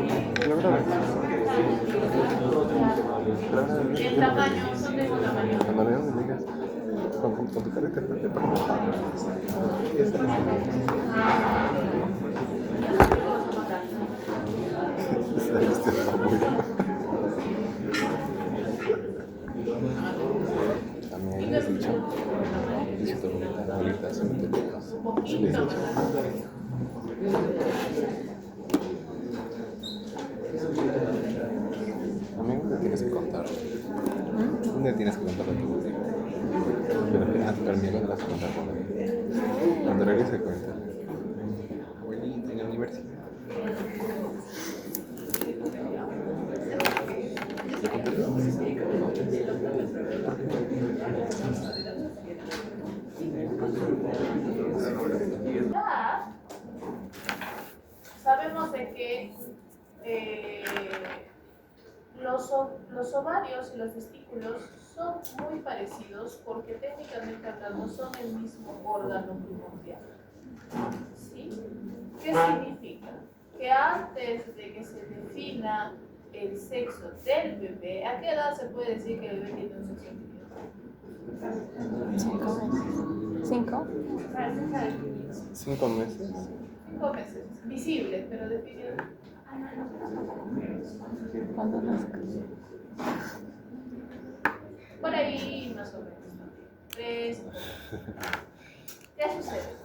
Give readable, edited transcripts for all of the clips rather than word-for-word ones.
La verdad El tamaño, son de ese tamaño. cuando me digas con tu carácter, ¿no? A mí ahí les he dicho tu abuelita, son pendejas. Sí les he dicho. A mí me tienes que contar. Un día tienes que contar a tu abuelita. Pero mi abuela las contar por ahí. Cuando regrese cuenta. Abuelita en la universidad. Ya sabemos de que los ovarios y los testículos son muy parecidos porque técnicamente hablando son el mismo órgano primordial. ¿Sí? ¿Qué significa? Que antes de que se defina el sexo del bebé, ¿a qué edad se puede decir que el bebé tiene un sexo definido? 5 meses. 5. 5 meses. 5 meses. Visible, pero definido. Cuando nazca. Por ahí más o menos. 3. ¿Qué sucede?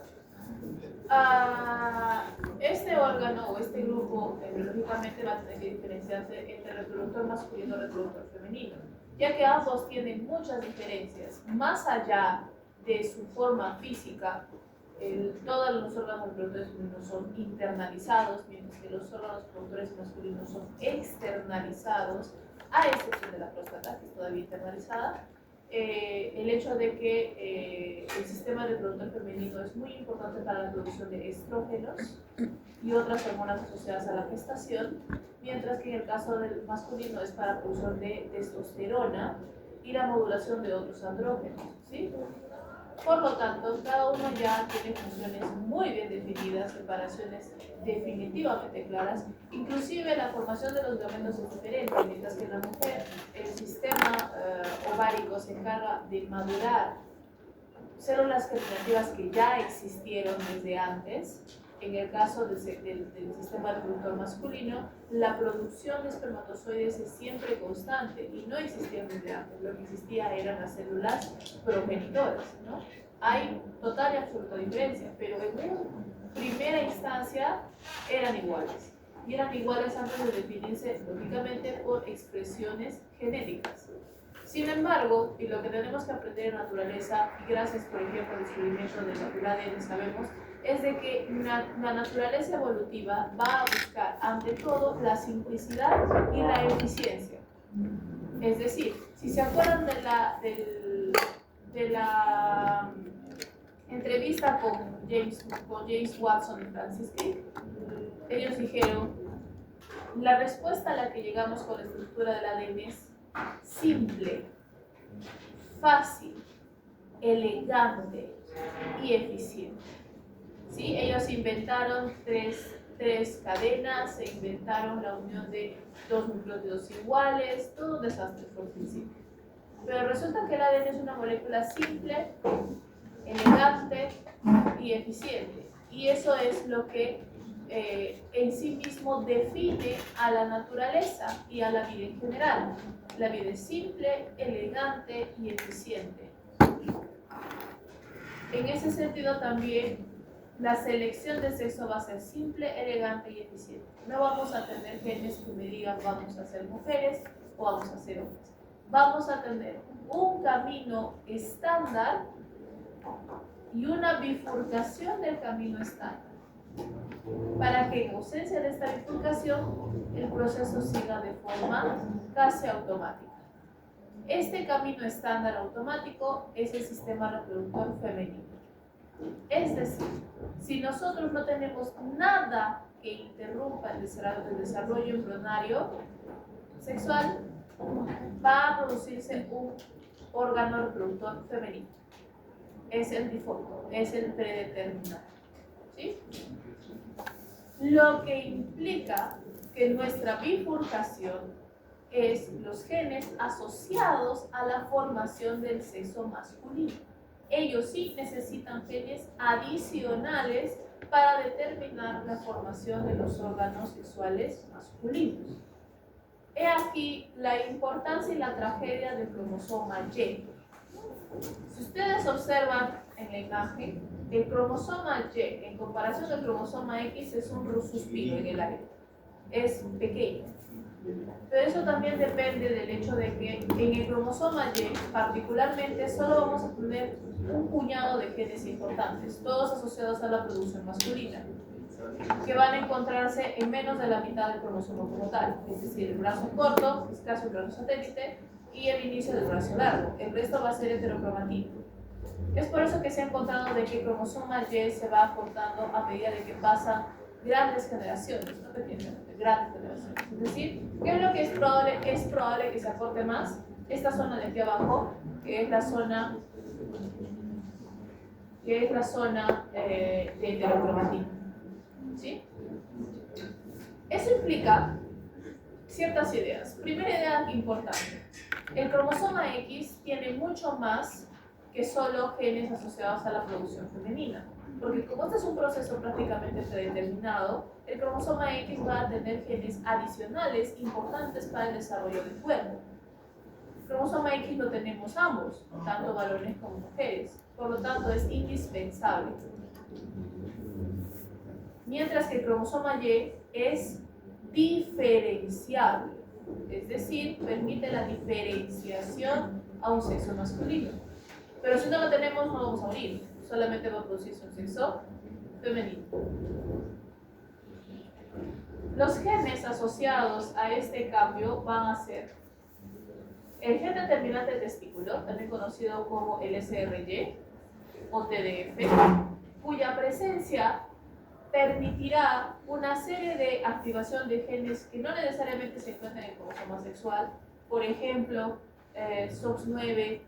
Este órgano o este grupo biológicamente va a tener que diferenciarse entre reproductor masculino y reproductor femenino, ya que ambos tienen muchas diferencias. Más allá de su forma física, todos los órganos reproductores femeninos son internalizados, mientras que los órganos reproductores masculinos son externalizados, a excepción de la próstata, que es todavía internalizada. El hecho de que el sistema reproductor femenino es muy importante para la producción de estrógenos y otras hormonas asociadas a la gestación, mientras que en el caso del masculino es para la producción de testosterona y la modulación de otros andrógenos, ¿sí? Por lo tanto, cada uno ya tiene funciones muy bien definidas, separaciones definitivamente claras. Inclusive la formación de los gametos es diferente, mientras que en la mujer el sistema ovárico se encarga de madurar células germinativas que ya existieron desde antes. En el caso del sistema reproductor masculino, la producción de espermatozoides es siempre constante y no existía desde antes. Lo que existía eran las células progenitoras, ¿no? Hay total y absoluta diferencia, pero en primera instancia eran iguales. Y eran iguales antes de definirse, lógicamente, por expresiones genéticas. Sin embargo, y lo que tenemos que aprender en naturaleza, y gracias por ejemplo al descubrimiento del ADN sabemos, es de que la naturaleza evolutiva va a buscar ante todo la simplicidad y la eficiencia. Es decir, si se acuerdan de la entrevista con James Watson y Francis Crick, ellos dijeron, la respuesta a la que llegamos con la estructura del ADN es simple, fácil, elegante y eficiente. ¿Sí? Ellos inventaron tres cadenas, se inventaron la unión de dos nucleótidos iguales, todo un desastre por principio. Pero resulta que el ADN es una molécula simple, elegante y eficiente. Y eso es lo que en sí mismo define a la naturaleza y a la vida en general. La vida es simple, elegante y eficiente. En ese sentido también la selección de sexo va a ser simple, elegante y eficiente. No vamos a tener genes que me digan vamos a ser mujeres o vamos a ser hombres. Vamos a tener un camino estándar y una bifurcación del camino estándar, para que en ausencia de esta bifurcación el proceso siga de forma casi automática. Este camino estándar automático es el sistema reproductor femenino. Es decir, si nosotros no tenemos nada que interrumpa el desarrollo embrionario sexual, va a producirse un órgano reproductor femenino. Es el default, es el predeterminado. ¿Sí? Lo que implica que que nuestra bifurcación es los genes asociados a la formación del sexo masculino. Ellos sí necesitan genes adicionales para determinar la formación de los órganos sexuales masculinos. He aquí la importancia y la tragedia del cromosoma Y. Si ustedes observan en la imagen, el cromosoma Y en comparación al cromosoma X es un suspiro en el aire. Es pequeño. Pero eso también depende del hecho de que en el cromosoma Y particularmente solo vamos a tener un puñado de genes importantes, todos asociados a la producción masculina, que van a encontrarse en menos de la mitad del cromosoma como tal, es decir, el brazo corto, escaso el brazo satélite y el inicio del brazo largo. El resto va a ser heterocromatina. Es por eso que se ha encontrado de que el cromosoma Y se va acortando a medida de que pasan grandes generaciones, no pequeñas, grandes generaciones. Es decir, ¿qué es lo que es probable? Es probable que se acorte más esta zona de aquí abajo, que es la zona de heterocromatina. ¿Sí? Eso implica ciertas ideas. Primera idea importante. El cromosoma X tiene mucho más que solo genes asociados a la producción femenina. Porque como este es un proceso prácticamente predeterminado, el cromosoma X va a tener genes adicionales importantes para el desarrollo del cuerpo. El cromosoma X lo tenemos ambos, tanto varones como mujeres. Por lo tanto, es indispensable. Mientras que el cromosoma Y es diferenciable, es decir, permite la diferenciación a un sexo masculino. Pero si no lo tenemos, no vamos a morir, solamente va a producirse un sexo femenino. Los genes asociados a este cambio van a ser el gen determinante del testículo, también conocido como el SRY o TDF, cuya presencia permitirá una serie de activación de genes que no necesariamente se encuentran en el cromosoma sexual, por ejemplo, SOX9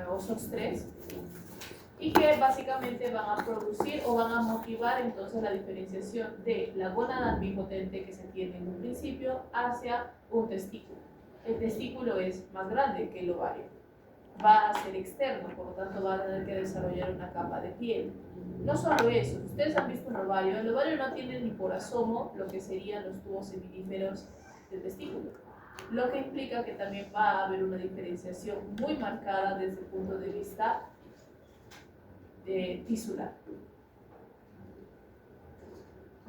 o SOX3, y que básicamente van a producir o van a motivar entonces la diferenciación de la gónada ambipotente que se tiene en un principio hacia un testículo. El testículo es más grande que el ovario, va a ser externo, por lo tanto va a tener que desarrollar una capa de piel. No solo eso, ustedes han visto un ovario, el ovario no tiene ni por asomo lo que serían los tubos seminíferos del testículo, lo que implica que también va a haber una diferenciación muy marcada desde el punto de vista tisular.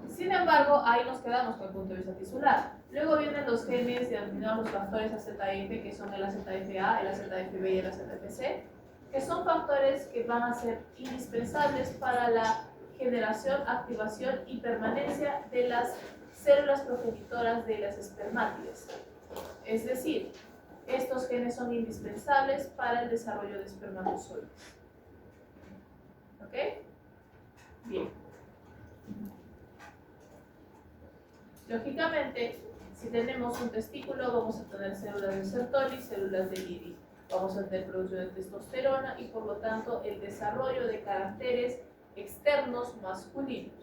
Sin embargo, ahí nos quedamos con el punto de vista tisular. Luego vienen los genes denominados los factores AZF, que son el AZFA, el AZFB y el AZFC, que son factores que van a ser indispensables para la generación, activación y permanencia de las células progenitoras de las espermátides. Es decir, estos genes son indispensables para el desarrollo de espermatozoides. ¿Ok? Bien. Lógicamente, si tenemos un testículo, vamos a tener células de Sertoli, células de Levy. Vamos a tener producción de testosterona y por lo tanto el desarrollo de caracteres externos masculinos.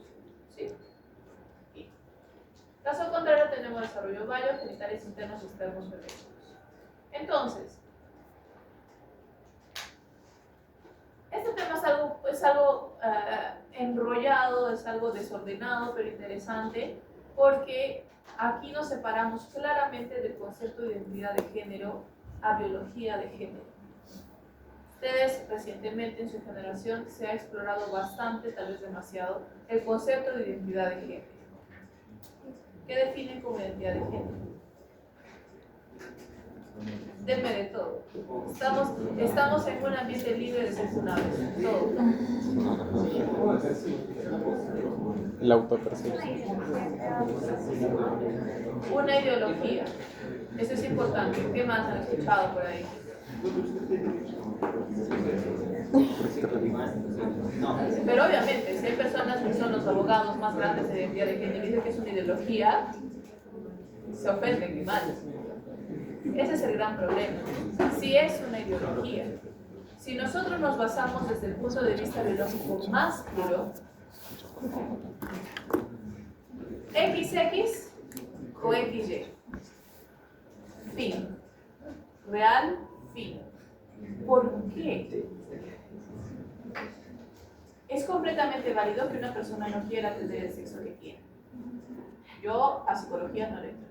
¿Sí? Bien. Caso contrario, tenemos desarrollo ovario, genitales internos y externos femeninos. Entonces, este tema es algo enrollado, es algo desordenado, pero interesante, porque aquí nos separamos claramente del concepto de identidad de género a biología de género. Ustedes recientemente en su generación se ha explorado bastante, tal vez demasiado, el concepto de identidad de género. ¿Qué definen como identidad de género? Denme de todo. Estamos en un ambiente libre de ser funables. Todo. La autopercepción. Una ideología. Eso es importante. ¿Qué más han escuchado por ahí? Pero obviamente, si hay personas que son los abogados más grandes de identidad de género y dicen que es una ideología, se ofenden y mal. Ese es el gran problema. Si es una ideología, si nosotros nos basamos desde el punto de vista biológico más puro, XX o XY. Fin. Real, fin. ¿Por qué? Es completamente válido que una persona no quiera tener el sexo que quiere. Yo a psicología no le entro.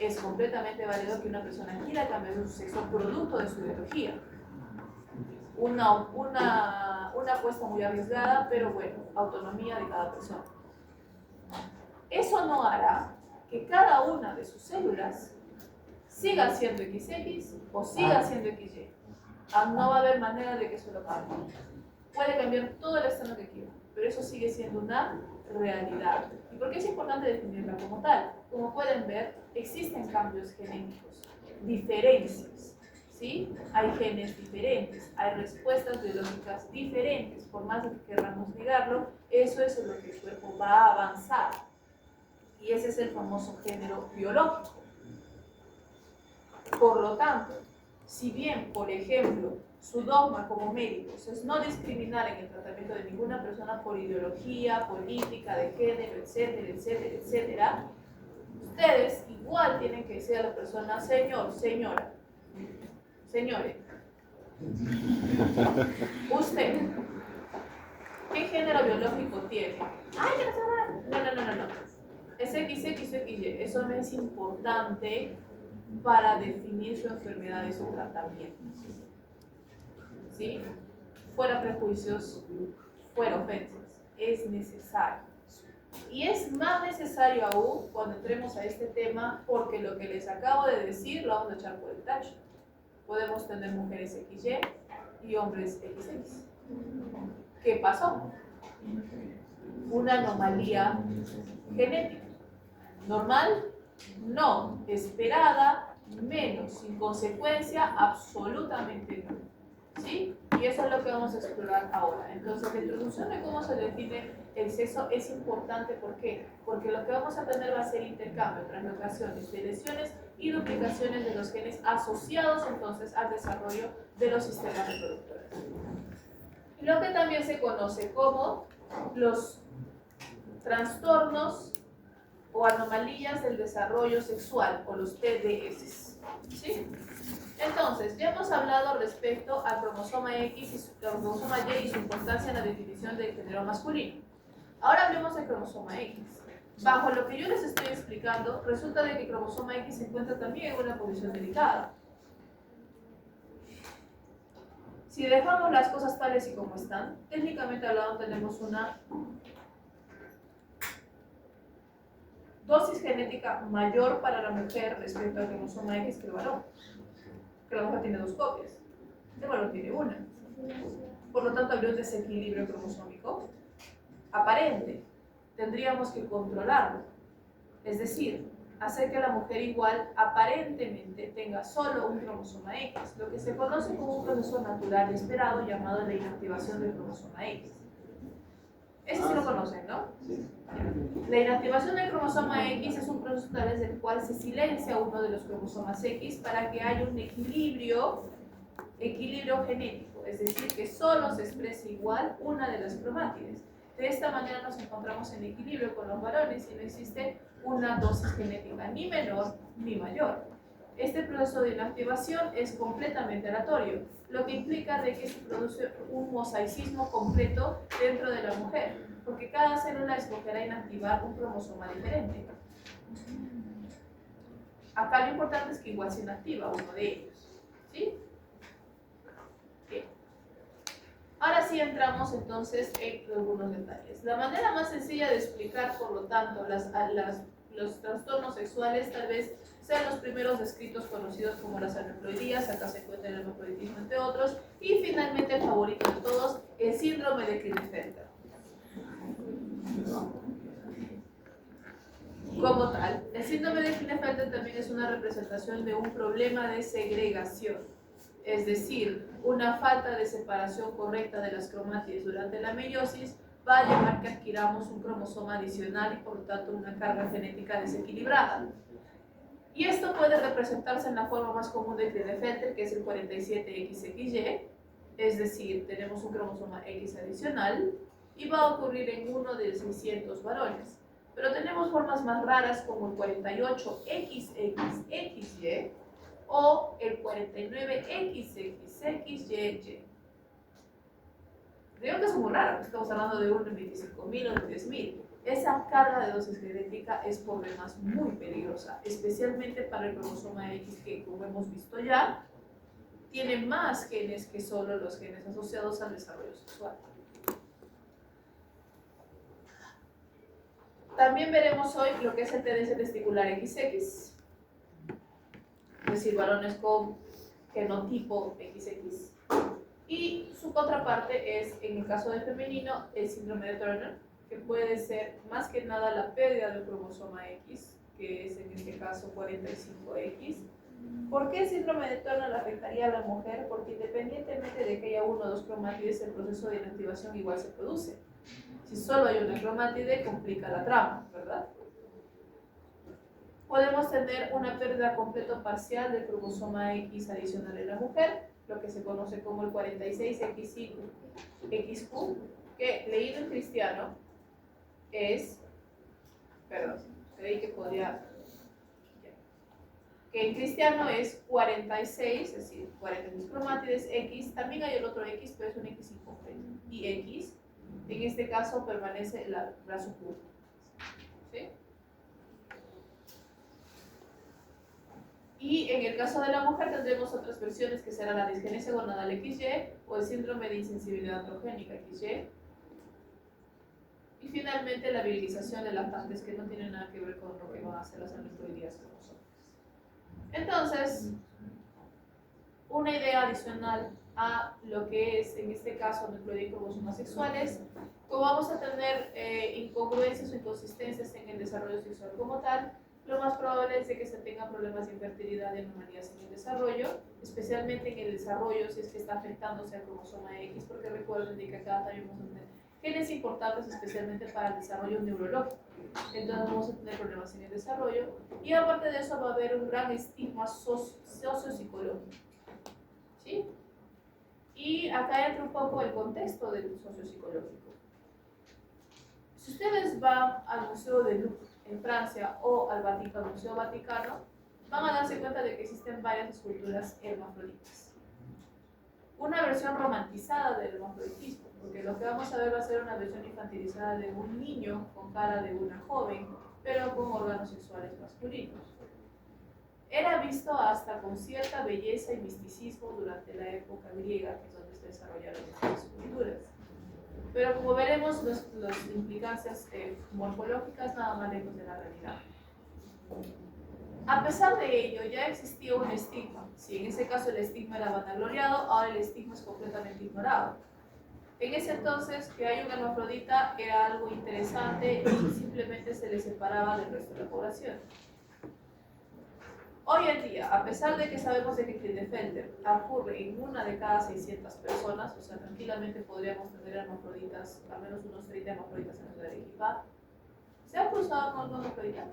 Es completamente válido que una persona quiera cambiar su sexo producto de su ideología. Una apuesta muy arriesgada, pero bueno, autonomía de cada persona. Eso no hará que cada una de sus células siga siendo XX o siga siendo XY. No va a haber manera de que eso lo cambie. Puede cambiar todo el externo que quiera, pero eso sigue siendo una realidad. ¿Y por qué es importante definirla como tal? Como pueden ver, existen cambios genéticos, diferencias, ¿sí? Hay genes diferentes, hay respuestas biológicas diferentes. Por más de que queramos negarlo, eso es en lo que el cuerpo va a avanzar. Y ese es el famoso género biológico. Por lo tanto, si bien, por ejemplo, su dogma como médicos es no discriminar en el tratamiento de ninguna persona por ideología, política, de género, etcétera, etcétera, etcétera, ustedes igual tienen que decir a la persona, señor, señora, señores, usted, ¿qué género biológico tiene? ¡Ay, no! Es XX o XY. Eso no es importante para definir su enfermedad y su tratamiento. ¿Sí? Fuera prejuicios, fuera ofensas. Es necesario. Y es más necesario aún cuando entremos a este tema porque lo que les acabo de decir lo vamos a echar por el tacho. Podemos tener mujeres XY y hombres XX. ¿Qué pasó? Una anomalía genética. ¿Normal? No. ¿Esperada? Menos. Sin consecuencia, absolutamente no. ¿Sí? Y eso es lo que vamos a explorar ahora. Entonces, la introducción de cómo se define el sexo es importante. ¿Por qué? Porque lo que vamos a tener va a ser intercambio, translocaciones, deleciones y duplicaciones de los genes asociados entonces al desarrollo de los sistemas reproductores. Lo que también se conoce como los trastornos o anomalías del desarrollo sexual o los TDS. ¿Sí? Entonces, ya hemos hablado respecto al cromosoma X y su cromosoma Y y su importancia en la definición del género masculino. Ahora hablemos del cromosoma X. Bajo lo que yo les estoy explicando, resulta de que el cromosoma X se encuentra también en una posición delicada. Si dejamos las cosas tales y como están, técnicamente hablando tenemos una dosis genética mayor para la mujer respecto al cromosoma X que el varón. Que la mujer tiene 2 copias, el varón tiene una. Por lo tanto, habría un desequilibrio cromosómico aparente. Tendríamos que controlarlo. Es decir, hacer que la mujer igual aparentemente tenga solo un cromosoma X, lo que se conoce como un proceso natural esperado llamado la inactivación del cromosoma X. Ese sí lo conocen, ¿no? La inactivación del cromosoma X es un proceso a través del cual se silencia uno de los cromosomas X para que haya un equilibrio genético, es decir, que solo se exprese igual una de las cromátides. De esta manera nos encontramos en equilibrio con los varones y no existe una dosis genética ni menor ni mayor. Este proceso de inactivación es completamente aleatorio, lo que implica de que se produce un mosaicismo completo dentro de la mujer, porque cada célula escogerá inactivar un cromosoma diferente. Acá lo importante es que igual se inactiva uno de ellos. ¿Sí? Bien. Ahora sí entramos entonces en algunos detalles. La manera más sencilla de explicar, por lo tanto, los trastornos sexuales tal vez sean los primeros descritos conocidos como las aneuploidías, acá se encuentra el hermafroditismo entre otros, y finalmente el favorito de todos, el síndrome de Klinefelter. Como tal, el síndrome de Klinefelter también es una representación de un problema de segregación, es decir, una falta de separación correcta de las cromátides durante la meiosis va a llevar que adquiramos un cromosoma adicional y por lo tanto una carga genética desequilibrada. Y esto puede representarse en la forma más común de Klinefelter, que es el 47XXY, es decir, tenemos un cromosoma X adicional y va a ocurrir en uno de 600 varones. Pero tenemos formas más raras como el 48XXXY o el 49XXXY. Digo que es muy raro, estamos hablando de 1 en 25.000 o en 10.000. Esa carga de dosis genética es por demás muy peligrosa, especialmente para el cromosoma X, que como hemos visto ya, tiene más genes que solo los genes asociados al desarrollo sexual. También veremos hoy lo que es el TDC testicular XX, es decir, varones con genotipo XX. Y su contraparte es, en el caso del femenino, el síndrome de Turner, que puede ser más que nada la pérdida del cromosoma X, que es en este caso 45X. ¿Por qué el síndrome de Turner afectaría a la mujer? Porque independientemente de que haya uno o dos cromátides, el proceso de inactivación igual se produce. Si solo hay una cromátide, complica la trama, ¿verdad? Podemos tener una pérdida completa o parcial del cromosoma X adicional en la mujer, lo que se conoce como el 46XQ, que leído en cristiano es, perdón, creí que podía, que en cristiano es 46, es decir, 46 cromátides X, también hay el otro X, pero es un X incompleto, y X, en este caso permanece el brazo curvo, ¿sí? Y en el caso de la mujer tendremos otras versiones que será la disgenesia gonadal XY o el síndrome de insensibilidad androgénica XY. Y finalmente la virilización de lactantes, que no tiene nada que ver con lo que van a hacer las aneuploidías con nosotros. Entonces, una idea adicional a lo que es en este caso aneuploidía y cromosomas sexuales, como vamos a tener incongruencias o inconsistencias en el desarrollo sexual como tal, lo más probable es de que se tengan problemas de infertilidad y anomalías en el desarrollo, especialmente en el desarrollo si es que está afectándose al cromosoma X, porque recuerden que acá también vamos a tener genes importantes especialmente para el desarrollo neurológico. Entonces vamos a tener problemas en el desarrollo y aparte de eso va a haber un gran estigma sociopsicológico. ¿Sí? Y acá entra un poco el contexto del sociopsicológico. Si ustedes van al Museo de Louvre en Francia o al Museo Vaticano, van a darse cuenta de que existen varias esculturas hermafroditas. Una versión romantizada del hermafroditismo, porque lo que vamos a ver va a ser una versión infantilizada de un niño con cara de una joven, pero con órganos sexuales masculinos. Era visto hasta con cierta belleza y misticismo durante la época griega, que es donde se desarrollaron estas esculturas. Pero como veremos, las implicancias morfológicas nada más lejos de la realidad. A pesar de ello, ya existía un estigma. Si en ese caso el estigma era vanagloriado, ahora el estigma es completamente ignorado. En ese entonces, que hay un hermafrodita era algo interesante y simplemente se le separaba del resto de la población. Hoy en día, a pesar de que sabemos de que Klinefelter ocurre en 1 de cada 600 personas, o sea, tranquilamente podríamos tener hermafroditas, al menos unos 30 hermafroditas en nuestra Arequipa, ¿se han cruzado con un hermafrodita?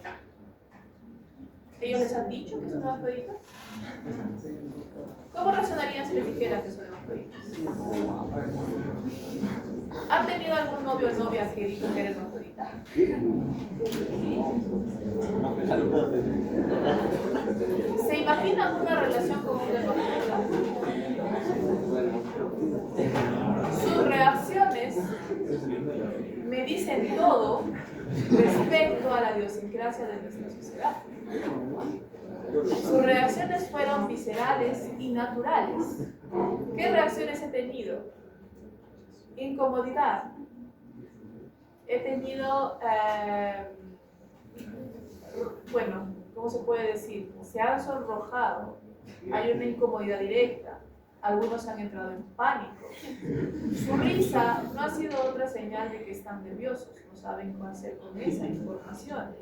¿Ellos les han dicho que son hermafroditas? ¿Cómo reaccionarían si les dijeran que son hermafroditas? ¿Han tenido algún novio o novia que dijo que era hermafrodita? ¿Se imaginan una relación con un hermafrodita? Sus reacciones me dicen todo respecto a la idiosincrasia de nuestra sociedad. Sus reacciones fueron viscerales y naturales. ¿Qué reacciones he tenido? Incomodidad. He tenido, bueno, ¿cómo se puede decir? Se han sonrojado. Hay una incomodidad directa. Algunos han entrado en pánico. Su risa no ha sido otra señal de que están nerviosos, no saben qué hacer con esa información.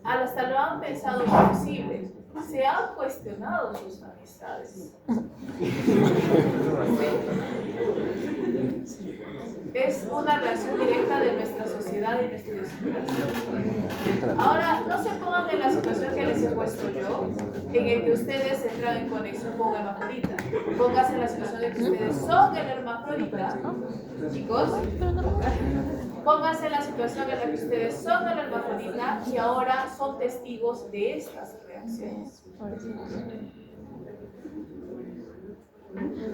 Hasta lo han pensado imposible. Se han cuestionado sus amistades. Es una reacción directa de nuestra sociedad y nuestra idiosincrasia. Ahora, no se pongan en la situación que les he puesto yo, en el que ustedes entran en conexión con un hermafrodita. Pónganse en la situación de que ustedes son el hermafrodita, chicos. Pónganse en la situación en la que ustedes son de la hermafrodita y ahora son testigos de estas reacciones.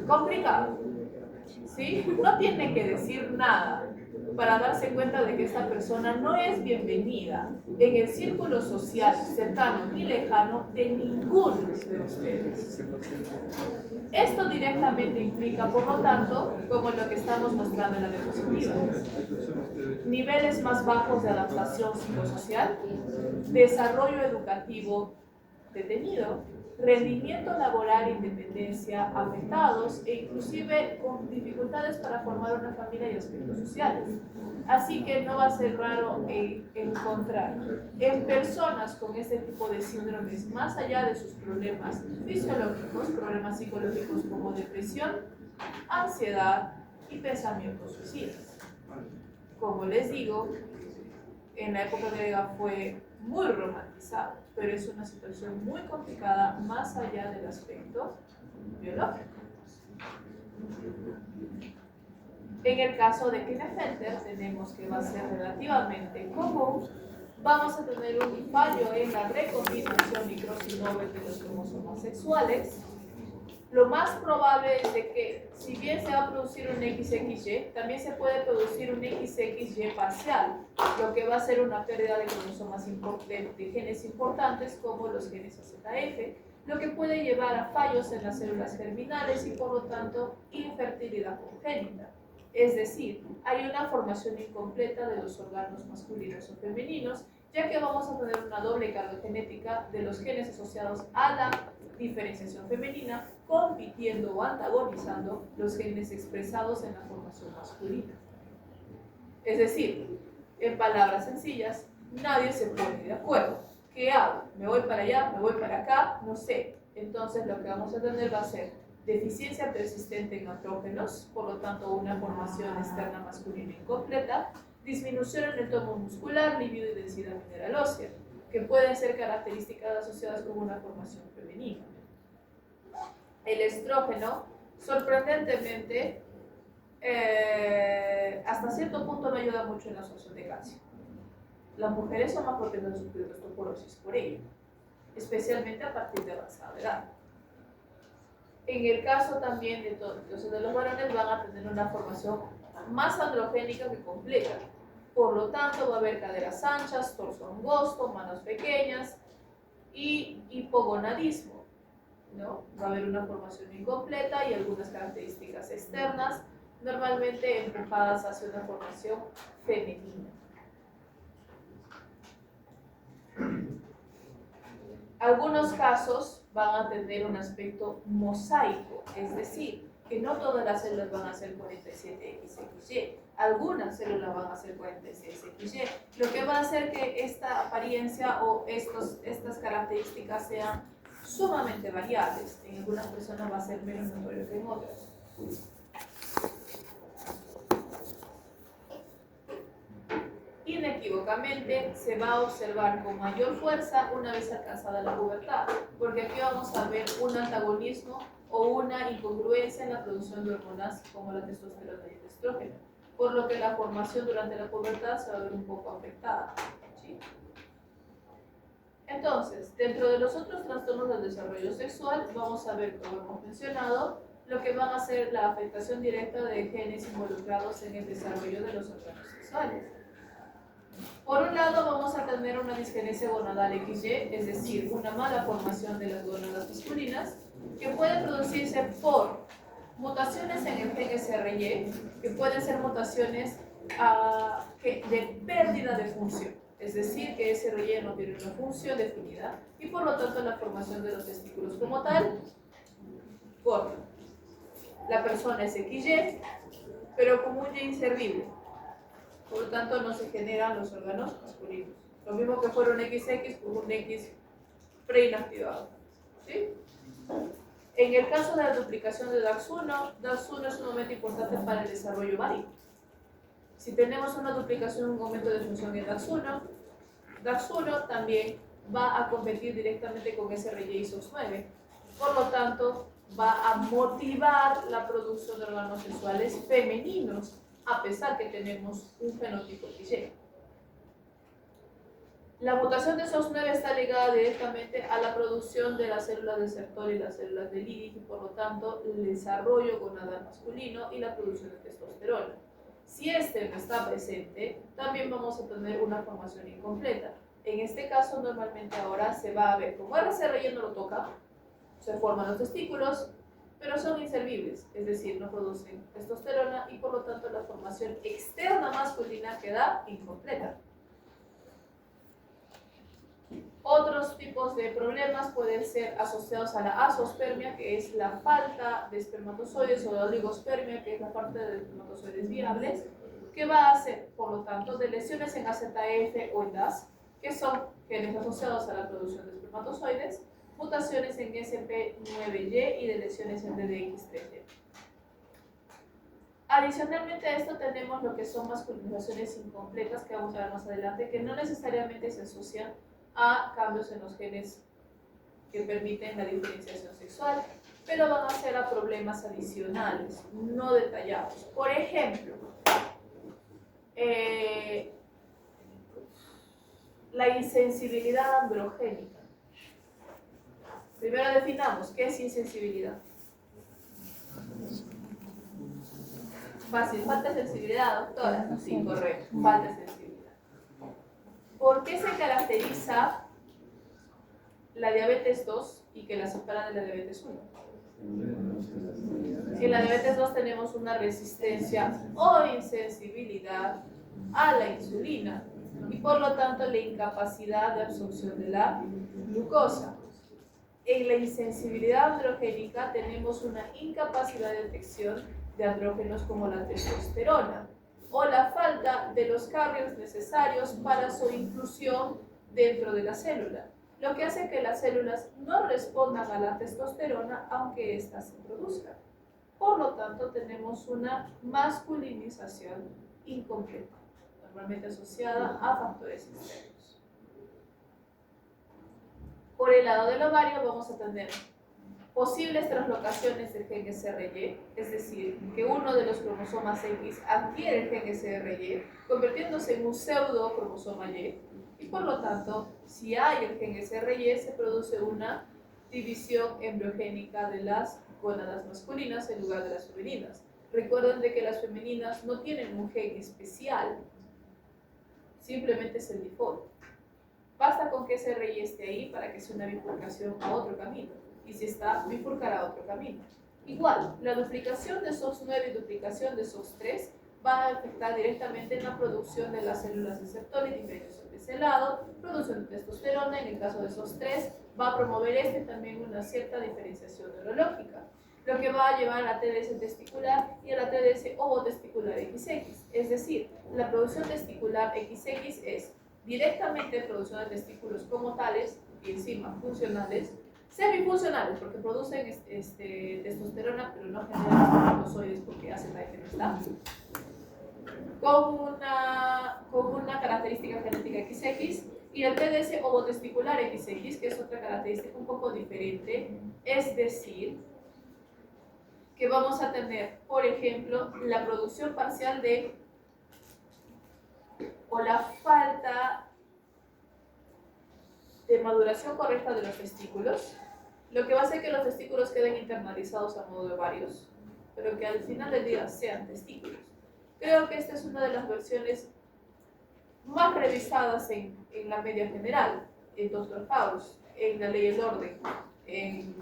Complicado, ¿sí? No tiene que decir nada para darse cuenta de que esta persona no es bienvenida en el círculo social cercano ni lejano de ninguno de ustedes. Esto directamente implica, por lo tanto, como lo que estamos mostrando en la diapositiva, niveles más bajos de adaptación psicosocial, desarrollo educativo detenido, rendimiento laboral e independencia afectados e inclusive con dificultades para formar una familia y aspectos sociales. Así que no va a ser raro encontrar en personas con este tipo de síndromes, más allá de sus problemas fisiológicos, problemas psicológicos como depresión, ansiedad y pensamientos suicidas. Como les digo, en la época griega fue muy romantizado, pero es una situación muy complicada más allá del aspecto biológico. En el caso de Klinefelter tenemos que va a ser relativamente común, vamos a tener un fallo en la recombinación y crossing over de los cromosomas sexuales. Lo más probable es de que, si bien se va a producir un XXY, también se puede producir un XXY parcial, lo que va a ser una pérdida de cromosomas de genes importantes como los genes AZF, lo que puede llevar a fallos en las células germinales y por lo tanto infertilidad congénita. Es decir, hay una formación incompleta de los órganos masculinos o femeninos, ya que vamos a tener una doble carga genética de los genes asociados a la diferenciación femenina, compitiendo o antagonizando los genes expresados en la formación masculina. Es decir, en palabras sencillas, nadie se pone de acuerdo. ¿Qué hago? ¿Me voy para allá? ¿Me voy para acá? No sé. Entonces lo que vamos a tener va a ser deficiencia persistente en andrógenos, por lo tanto una formación externa masculina incompleta, disminución en el tono muscular, libido y densidad mineral ósea, que pueden ser características asociadas con una formación femenina. El estrógeno, sorprendentemente, hasta cierto punto no ayuda mucho en la absorción de calcio. Las mujeres son más propensas a sufrir de osteoporosis por ello, especialmente a partir de avanzada edad. En el caso también de los varones van a tener una formación más androgénica que completa. Por lo tanto, va a haber caderas anchas, torso angosto, manos pequeñas y hipogonadismo, ¿no? Va a haber una formación incompleta y algunas características externas, normalmente empujadas hacia una formación femenina. Algunos casos van a tener un aspecto mosaico, es decir, que no todas las células van a ser 47XXY, algunas células van a ser 46XY, lo que va a hacer que esta apariencia o estas características sean sumamente variables. En algunas personas va a ser menos notorio que en otras. Inequívocamente se va a observar con mayor fuerza una vez alcanzada la pubertad, porque aquí vamos a ver un antagonismo o una incongruencia en la producción de hormonas como la testosterona y el estrógeno, por lo que la formación durante la pubertad se va a ver un poco afectada, ¿sí? Entonces, dentro de los otros trastornos del desarrollo sexual, vamos a ver, como hemos mencionado, lo que van a ser la afectación directa de genes involucrados en el desarrollo de los órganos sexuales. Por un lado vamos a tener una disgenesia gonadal XY, es decir, una mala formación de las gónadas masculinas, que puede producirse por mutaciones en el gen SRY, que pueden ser mutaciones de pérdida de función, es decir, que SRY no tiene una función definida, y por lo tanto la formación de los testículos como tal, corta. La persona es XY, pero como un Y inservible. Por lo tanto, no se generan los órganos masculinos. Lo mismo que fuera un XX por un X preinactivado. ¿Sí? En el caso de la duplicación de DAX1, DAX1 es un momento importante para el desarrollo ovárico. Si tenemos una duplicación, un aumento de función en DAX1, DAX1 también va a competir directamente con SRY y SOX9. Por lo tanto, va a motivar la producción de órganos sexuales femeninos a pesar que tenemos un fenotipo XY. La mutación de SOX9 está ligada directamente a la producción de las células de Sertoli y las células de Leydig y por lo tanto el desarrollo gonadal masculino y la producción de testosterona. Si este no está presente, también vamos a tener una formación incompleta. En este caso, normalmente ahora se va a ver, como RC relleno lo toca, se forman los testículos, pero son inservibles, es decir, no producen testosterona y por lo tanto la formación externa masculina queda incompleta. Otros tipos de problemas pueden ser asociados a la azospermia, que es la falta de espermatozoides, o la oligospermia, que es la falta de espermatozoides viables, que va a hacer, por lo tanto, de lesiones en AZF o en DAS, que son genes asociados a la producción de espermatozoides, mutaciones en SP9Y y de lesiones en DDX3Y. Adicionalmente a esto tenemos lo que son masculinizaciones incompletas, que vamos a ver más adelante, que no necesariamente se asocian a cambios en los genes que permiten la diferenciación sexual, pero van a ser a problemas adicionales, no detallados. Por ejemplo, la insensibilidad androgénica. Primero definamos qué es insensibilidad. Fácil, falta de sensibilidad, doctora. Sí, correcto, falta de sensibilidad. ¿Por qué se caracteriza la diabetes 2 y que la separa de la diabetes 1? En la diabetes 2 tenemos una resistencia o insensibilidad a la insulina y por lo tanto la incapacidad de absorción de la glucosa. En la insensibilidad androgénica tenemos una incapacidad de detección de andrógenos como la testosterona o la falta de los carriers necesarios para su inclusión dentro de la célula, lo que hace que las células no respondan a la testosterona aunque ésta se produzca. Por lo tanto, tenemos una masculinización incompleta, normalmente asociada a factores externos. Por el lado del ovario vamos a tener posibles translocaciones del gen SRY, es decir, que uno de los cromosomas X adquiere el gen SRY, convirtiéndose en un pseudo cromosoma Y, y por lo tanto, si hay el gen SRY, se produce una división embriogénica de las gónadas masculinas en lugar de las femeninas. Recuerden de que las femeninas no tienen un gen especial, simplemente es el default. Basta con que SRY esté ahí para que sea una bifurcación a otro camino. Y si está, bifurcará a otro camino. Igual, la duplicación de SOX9 y duplicación de SOX3 van a afectar directamente en la producción de las células de Sertoli diferentes de ese lado, producción de testosterona, en el caso de SOX3, va a promover también una cierta diferenciación neurológica, lo que va a llevar a la TDS testicular y a la TDS ovotesticular XX. Es decir, la producción testicular XX es directamente producción de testículos como tales, y encima funcionales, semifuncionales, porque producen testosterona, pero no generan espermatozoides porque AZF no está, con una característica genética XX, y el TDS ovotesticular XX, que es otra característica un poco diferente, es decir, que vamos a tener, por ejemplo, la producción parcial de, o la falta de maduración correcta de los testículos, lo que va a hacer que los testículos queden internalizados a modo de ovarios, pero que al final del día sean testículos. Creo que esta es una de las versiones más revisadas en la media general, en Dr. House, en La Ley y el Orden, en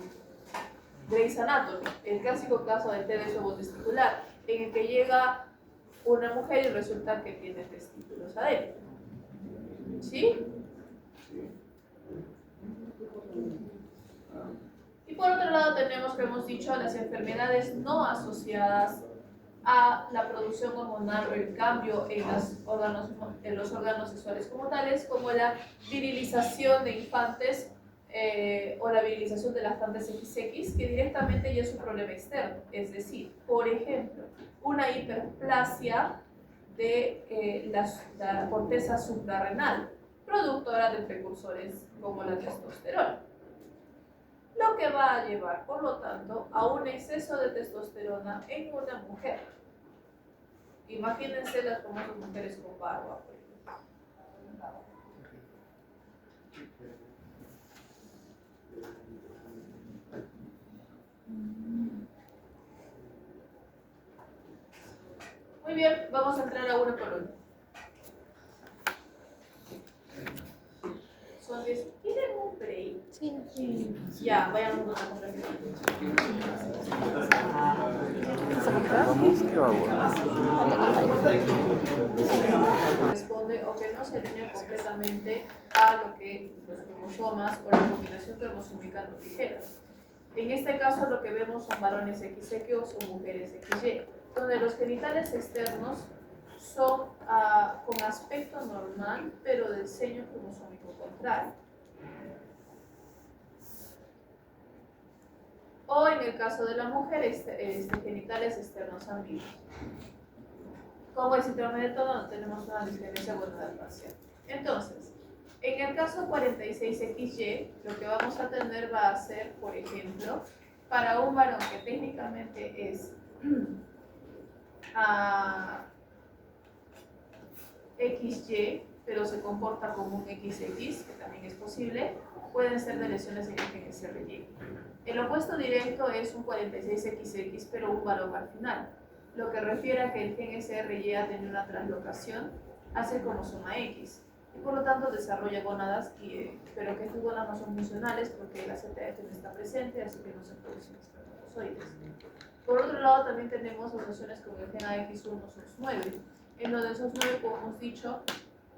Grey's Anatomy, el clásico caso del TDS ovotesticular, en el que llega una mujer y resulta que tiene testículos adentro. ¿Sí? Y por otro lado tenemos, que hemos dicho, las enfermedades no asociadas a la producción hormonal o el cambio en los órganos sexuales como tales, como la virilización de infantes o la virilización de lactantes XX, que directamente ya es un problema externo. Es decir, por ejemplo, una hiperplasia de la corteza suprarrenal, productora de precursores como la testosterona, lo que va a llevar, por lo tanto, a un exceso de testosterona en una mujer. Imagínense las famosas mujeres con barba, por ejemplo. Muy bien, vamos a entrar a uno por uno. Son 10. ¿Tienen un break? Sí. Ya, vayamos a comprar. Vamos, ¿qué hago? Responde o que no se alinea completamente a lo que los cromosomas o la combinación cromosómica nos dijeron. En este caso lo que vemos son varones XX o son mujeres XY, donde los genitales externos son con aspecto normal, pero del diseño cromosómico contrario. O en el caso de la mujer, genitales externos ambiguos. Como el síndrome de todo, no tenemos una disgenesia gonadal parcial. Entonces, en el caso 46XY, lo que vamos a tener va a ser, por ejemplo, para un varón que técnicamente es XY, pero se comporta como un XX, que también es posible, pueden ser de lesiones en el gen SRY. El opuesto directo es un 46XX, pero un varón al final, lo que refiere a que el gen SRY ha tenido una translocación hacia el cromosoma X y por lo tanto desarrolla gónadas, pero que estas gónadas no son funcionales porque la ZF no está presente, así que no se producen espermatozoides. Por otro lado, también tenemos asociaciones con el gen AX1 SOX9, en donde esos 9, como hemos dicho,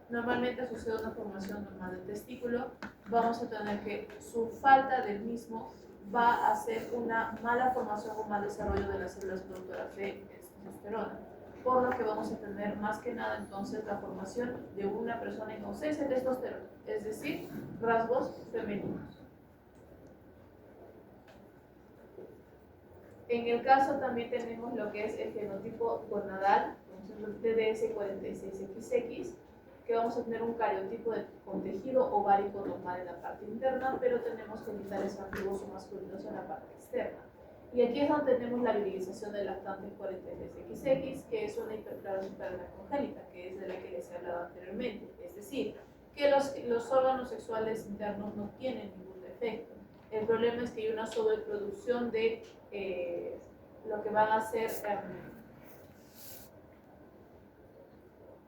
normalmente asociado a una formación normal del testículo, vamos a tener que su falta del mismo va a hacer una mala formación o mal desarrollo de las células productoras de testosterona, por lo que vamos a tener más que nada entonces la formación de una persona en ausencia de testosterona, es decir, rasgos femeninos. En el caso también tenemos lo que es el genotipo gonadal, TDS46XX, que vamos a tener un cariotipo con tejido ovárico normal en la parte interna, pero tenemos genitales ambiguos o masculinos en la parte externa. Y aquí es donde tenemos la virilización del lactante 43XX, que es una hiperplasia congénita, que es de la que les he hablado anteriormente. Es decir, que los órganos sexuales internos no tienen ningún defecto. El problema es que hay una sobreproducción de lo que van a ser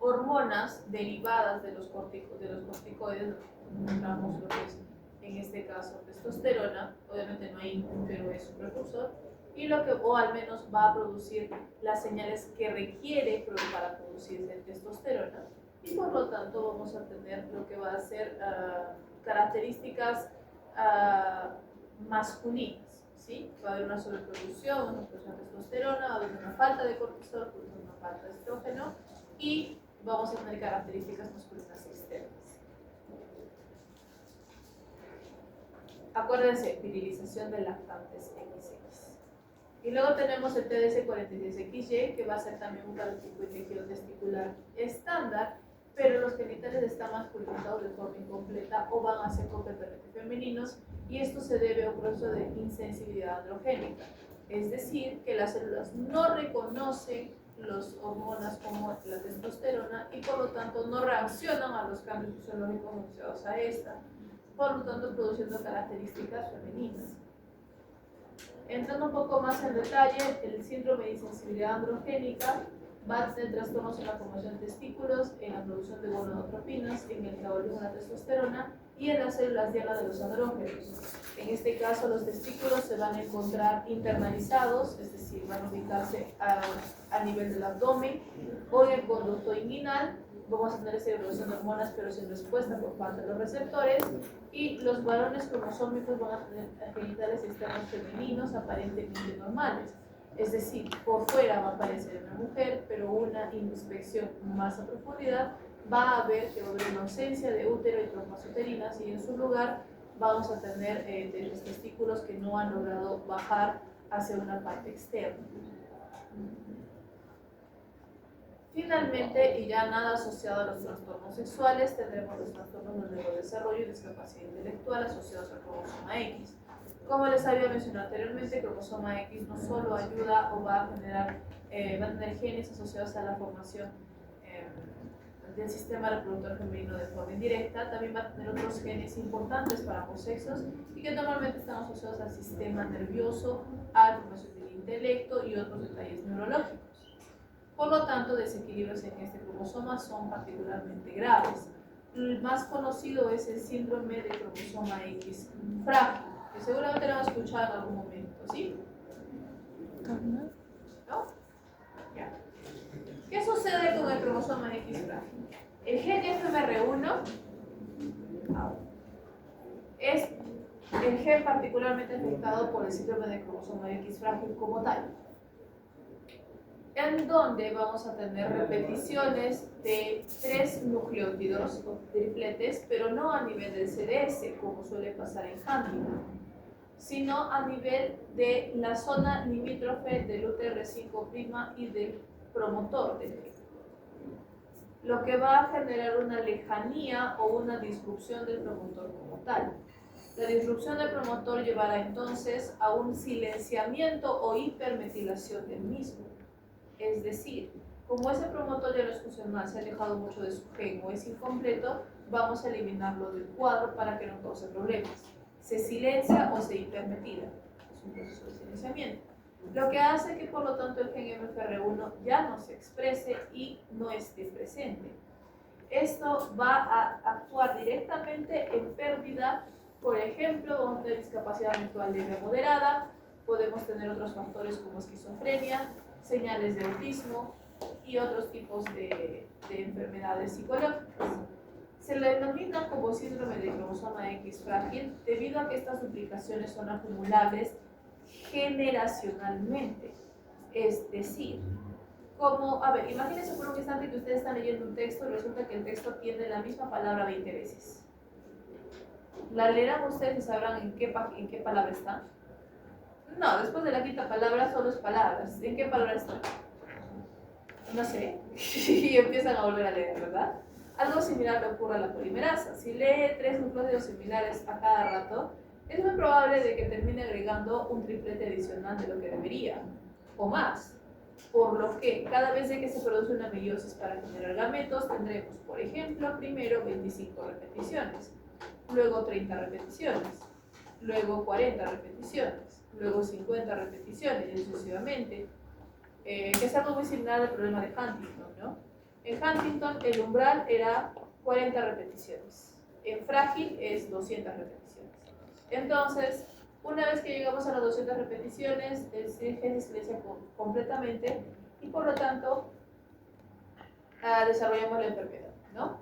hormonas derivadas de los corticoides, encontramos lo que es en este caso testosterona, obviamente no hay, pero es un precursor, y o al menos va a producir las señales que requiere para producirse testosterona, y por lo tanto vamos a tener lo que va a ser características masculinas, ¿sí? Va a haber una sobreproducción, una producción de testosterona, va a haber una falta de cortisol, una falta de estrógeno, y vamos a tener características masculinas externas. Acuérdense, virilización de lactantes XX. Y luego tenemos el TDS46XY, que va a ser también un calotipo y tejido testicular estándar, pero los genitales están masculinizados de forma incompleta o van a ser completamente femeninos, y esto se debe a un proceso de insensibilidad androgénica. Es decir, que las células no reconocen las hormonas como la testosterona y por lo tanto no reaccionan a los cambios fisiológicos asociados a esta, por lo tanto produciendo características femeninas. Entrando un poco más en detalle, el síndrome de insensibilidad androgénica va a tener trastornos en la formación de testículos, en la producción de gonadotropinas, en el metabolismo de la testosterona y en las células diana de los andrógenos. En este caso, los testículos se van a encontrar internalizados, es decir, van a ubicarse a nivel del abdomen o en el conducto inguinal. Vamos a tener esa evolución de hormonas, pero sin respuesta por parte de los receptores. Y los varones cromosómicos van a tener genitales externos femeninos aparentemente normales. Es decir, por fuera va a aparecer una mujer, pero una inspección más a profundidad va a ver que va a haber una ausencia de útero y trompas uterinas, y en su lugar vamos a tener los testículos que no han logrado bajar hacia una parte externa. Finalmente, y ya nada asociado a los trastornos sexuales, tendremos los trastornos del neurodesarrollo y discapacidad intelectual asociados al cromosoma X. Como les había mencionado anteriormente, el cromosoma X no solo ayuda o va a generar, va a tener genes asociados a la formación del sistema reproductor femenino de forma indirecta, también va a tener otros genes importantes para ambos sexos y que normalmente están asociados al sistema nervioso, a la formación del intelecto y otros detalles neurológicos. Por lo tanto, desequilibrios en este cromosoma son particularmente graves. El más conocido es el síndrome de cromosoma X frágil, que seguramente lo han escuchado en algún momento, ¿sí? ¿No? Ya. ¿Qué sucede con el cromosoma X frágil? El gen FMR1 es el gen particularmente afectado por el síndrome de cromosoma X frágil como tal, en donde vamos a tener repeticiones de 3 nucleótidos o tripletes, pero no a nivel del CDS, como suele pasar en Huntington, sino a nivel de la zona limítrofe del UTR5' y del promotor del gen, lo que va a generar una lejanía o una disrupción del promotor como tal. La disrupción del promotor llevará entonces a un silenciamiento o hipermetilación del mismo. Es decir, como ese promotor ya no es funcional, se ha alejado mucho de su gen o es incompleto, vamos a eliminarlo del cuadro para que no cause problemas. Se silencia o se hipermetila. Es un proceso de silenciamiento. Lo que hace que por lo tanto el gen MFR1 ya no se exprese y no esté presente. Esto va a actuar directamente en pérdida, por ejemplo, vamos a tener discapacidad mental leve o moderada, podemos tener otros factores como esquizofrenia, señales de autismo y otros tipos de enfermedades psicológicas. Se le denomina como síndrome de cromosoma X frágil debido a que estas duplicaciones son acumulables generacionalmente. Es decir, como, a ver, imagínense por un instante que ustedes están leyendo un texto y resulta que el texto tiene la misma palabra 20 veces. ¿La leerán ustedes y sabrán en qué palabra está? No, después de la quinta palabra solo es palabras. ¿En qué palabra está? No sé. Y empiezan a volver a leer, ¿verdad? Algo similar le ocurre a la polimerasa. Si lee 3 nucleótidos similares a cada rato, es muy probable de que termine agregando un triplete adicional de lo que debería, o más. Por lo que cada vez que se produce una meiosis para generar gametos, tendremos, por ejemplo, primero 25 repeticiones, luego 30 repeticiones, luego 40 repeticiones, luego 50 repeticiones y sucesivamente, que es algo muy similar al problema de Huntington, ¿no? En Huntington el umbral era 40 repeticiones, en frágil es 200 repeticiones. Entonces, una vez que llegamos a las 200 repeticiones, el gen se silencia completamente y por lo tanto desarrollamos la enfermedad, ¿no?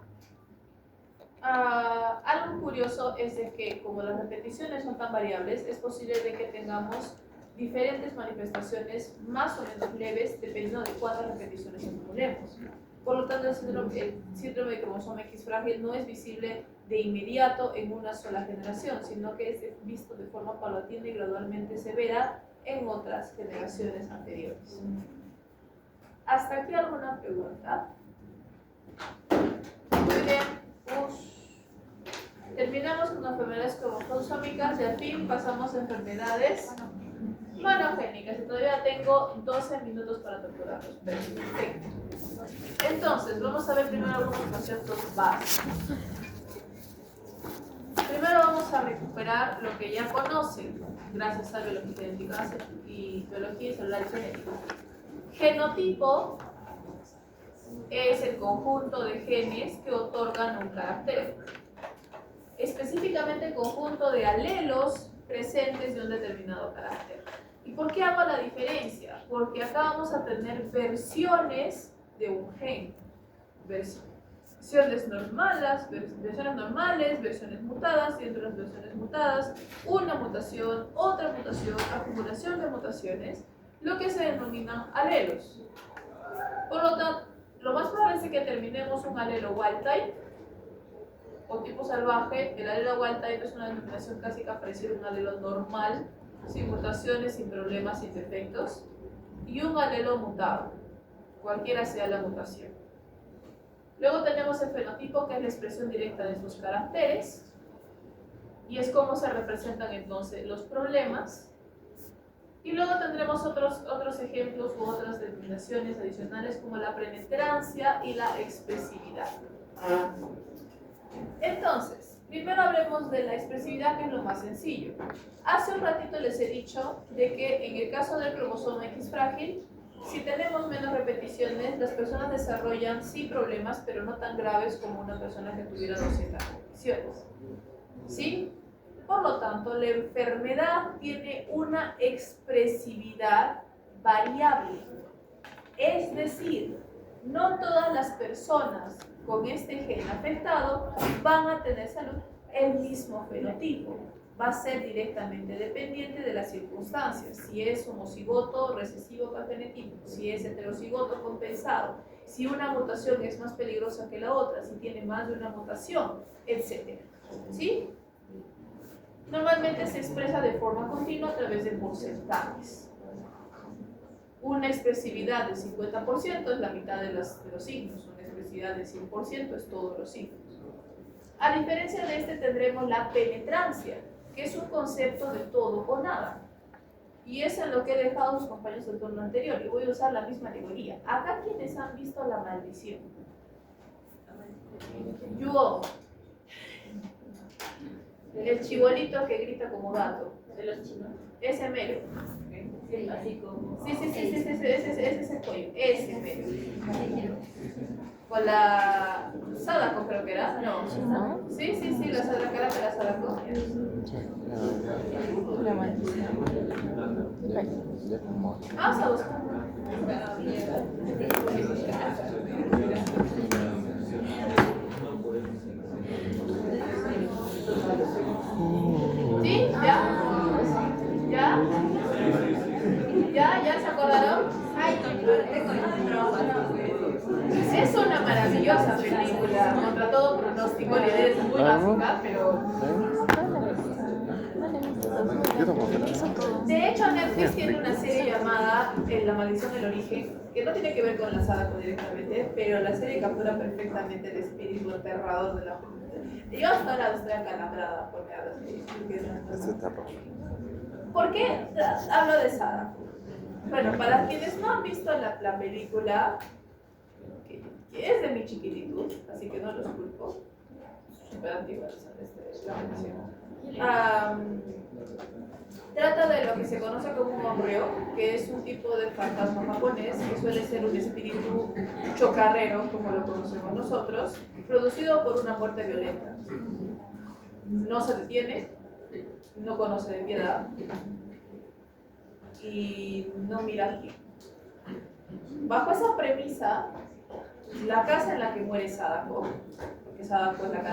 Algo curioso es de que como las repeticiones son tan variables, es posible de que tengamos diferentes manifestaciones más o menos leves dependiendo de cuántas repeticiones acumulemos. Por lo tanto, el síndrome de cromosoma X frágil no es visible de inmediato en una sola generación, sino que es visto de forma paulatina y gradualmente severa en otras generaciones anteriores. ¿Hasta aquí alguna pregunta? Muy bien. Terminamos con enfermedades cromosómicas y al fin pasamos a enfermedades monogénicas. Y todavía tengo 12 minutos para torturarlos. Perfecto. Entonces, vamos a ver primero algunos conceptos básicos. Primero vamos a recuperar lo que ya conocen, gracias a biología genética y biología celular y genética. Genotipo es el conjunto de genes que otorgan un carácter. Específicamente el conjunto de alelos presentes de un determinado carácter. ¿Y por qué hago la diferencia? Porque acá vamos a tener versiones de un gen. Versiones normales, versiones mutadas y entre las versiones mutadas, una mutación, otra mutación, acumulación de mutaciones, lo que se denominan alelos. Por lo tanto, lo más probable es que terminemos un alelo wild type o tipo salvaje. El alelo wild type es una denominación clásica parecida a un alelo normal, sin mutaciones, sin problemas, sin defectos, y un alelo mutado, cualquiera sea la mutación. Luego tenemos el fenotipo, que es la expresión directa de sus caracteres. Y es como se representan entonces los problemas. Y luego tendremos otros ejemplos u otras denominaciones adicionales como la penetrancia y la expresividad. Entonces, primero hablemos de la expresividad, que es lo más sencillo. Hace un ratito les he dicho de que en el caso del cromosoma X frágil, si tenemos menos repeticiones, las personas desarrollan sí problemas, pero no tan graves como una persona que tuviera 200 repeticiones. ¿Sí? Por lo tanto, la enfermedad tiene una expresividad variable. Es decir, no todas las personas con este gen afectado van a tener salud el mismo fenotipo. Va a ser directamente dependiente de las circunstancias. Si es homocigoto recesivo con fenotipo, si es heterocigoto compensado, si una mutación es más peligrosa que la otra, si tiene más de una mutación, etc. ¿Sí? Normalmente se expresa de forma continua a través de porcentajes. Una expresividad del 50% es la mitad de los signos, una expresividad del 100% es todos los signos. A diferencia de este tendremos la penetrancia, que es un concepto de todo o nada. Y es en lo que he dejado a sus compañeros del turno anterior, y voy a usar la misma alegoría. Acá quienes han visto la maldición. Yo. El chibolito que grita como gato. ¿De los chinos? Ese mero. Así como... Sí, ese es el pollo. Ese mero. Con la Sadako creo que era. No. ¿No? Sí, la Sadako era de la Sadako. La maldición. Ya como... Vamos a buscar. ¿Sí? ¿Ya se acordaron? Es una maravillosa película, contra todo pronóstico, la idea es muy básica, pero... Yo tampoco. De hecho, Netflix tiene una serie llamada La Maldición del Origen, que no tiene que ver con la Sadako directamente, pero la serie captura perfectamente el espíritu aterrador de la película. Yo hasta ahora estoy acalambrada por ver las películas. Esa etapa. ¿Por qué hablo de Sadako? Bueno, para quienes no han visto la película, que es de mi chiquititud, así que no los culpo, súper antiguas la mención. Trata de lo que se conoce como un onryo, que es un tipo de fantasma japonés que suele ser un espíritu chocarrero, como lo conocemos nosotros, producido por una muerte violenta. No se detiene, no conoce de piedad y no mira al fin. Bajo esa premisa, la casa en la que muere Sadako, porque Sadako es la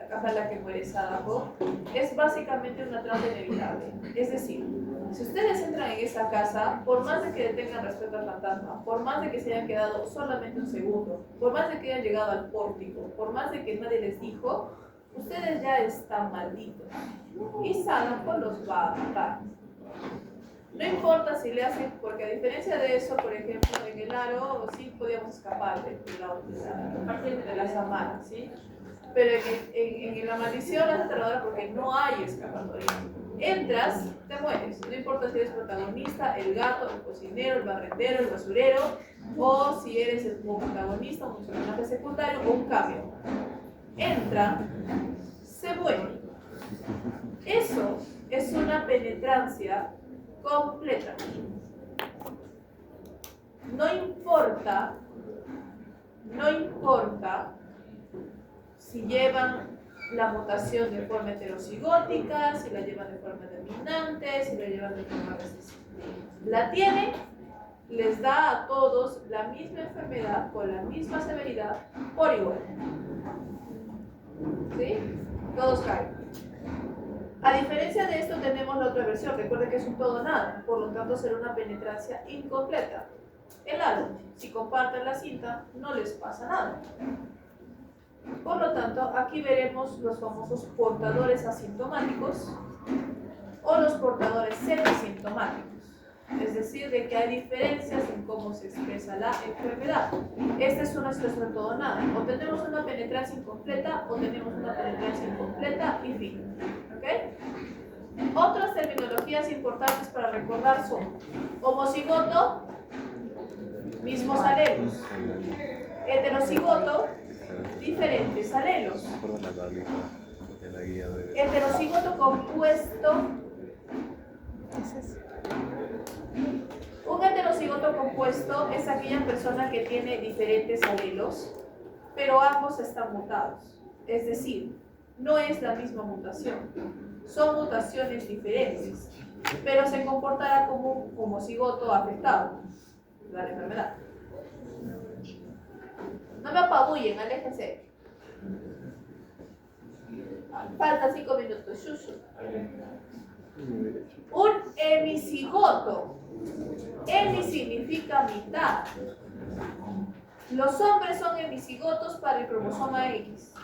casa en la que muere Sadako, es básicamente una trampa inevitable. Es decir, si ustedes entran en esa casa, por más de que le tengan respeto al fantasma, por más de que se hayan quedado solamente un segundo, por más de que hayan llegado al pórtico, por más de que nadie les dijo, ustedes ya están malditos. Y Sadako los va a matar. No importa si le hacen, porque a diferencia de eso, por ejemplo, en el aro sí podíamos escapar de la samara, ¿sí? Pero en la maldición es aterradora porque no hay escapatoria. Entras, te mueres. No importa si eres protagonista, el gato, el cocinero, el barrendero, el basurero, o si eres el protagonista, un personaje secundario o un cambio. Entra, se muere. Eso es una penetrancia completa. No importa si llevan la mutación de forma heterocigótica, si la llevan de forma dominante, si la llevan de forma recesiva. La tienen, les da a todos la misma enfermedad con la misma severidad por igual. ¿Sí? Todos caen. A diferencia de esto tenemos la otra versión, recuerden que es un todo nada, por lo tanto será una penetrancia incompleta. El halo, si comparten la cinta, no les pasa nada. Por lo tanto, aquí veremos los famosos portadores asintomáticos o los portadores semisintomáticos. Es decir, de que hay diferencias en cómo se expresa la enfermedad. Esta es una situación de todo o nada. O tenemos una penetrancia incompleta o tenemos una penetrancia incompleta y fin. ¿Ok? Otras terminologías importantes para recordar son homocigoto, mismos alelos. Heterocigoto, diferentes alelos. Me acuerdo la tablita de la guía de... Heterocigoto compuesto. ¿Qué es eso? Un heterocigoto compuesto es aquella persona que tiene diferentes alelos, pero ambos están mutados. Es decir, no es la misma mutación. Son mutaciones diferentes, pero se comportará como un homocigoto afectado de la enfermedad. No me apabullen, aléjense. Faltan 5 minutos. Shushu. Un hemicigoto. Hemi significa mitad. Los hombres son hemicigotos para el cromosoma X.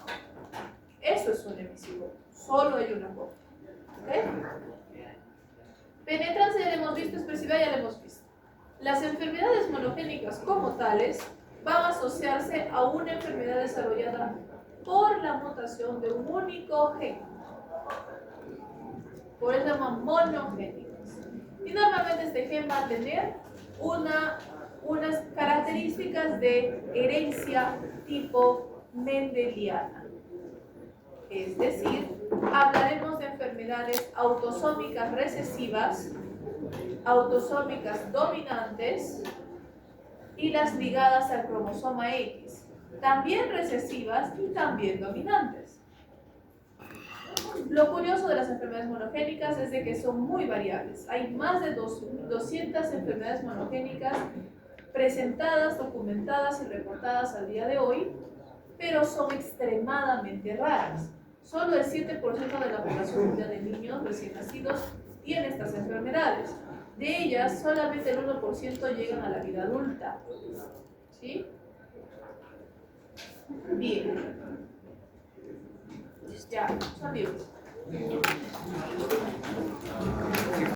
Eso es un hemicigoto. Solo hay una copia. ¿Okay? Penetrancia ya la hemos visto, expresividad ya la hemos visto. Las enfermedades monogénicas como tales van a asociarse a una enfermedad desarrollada por la mutación de un único gen. Por eso se llaman monogénicas. Y normalmente este gen va a tener unas características de herencia tipo mendeliana. Es decir, hablaremos de enfermedades autosómicas recesivas, autosómicas dominantes y las ligadas al cromosoma X, también recesivas y también dominantes. Lo curioso de las enfermedades monogénicas es de que son muy variables. Hay más de 200 enfermedades monogénicas presentadas, documentadas y reportadas al día de hoy, pero son extremadamente raras. Solo el 7% de la población mundial de niños recién nacidos tiene estas enfermedades. De ellas, solamente el 1% llegan a la vida adulta. ¿Sí? Bien. Ya, amigos.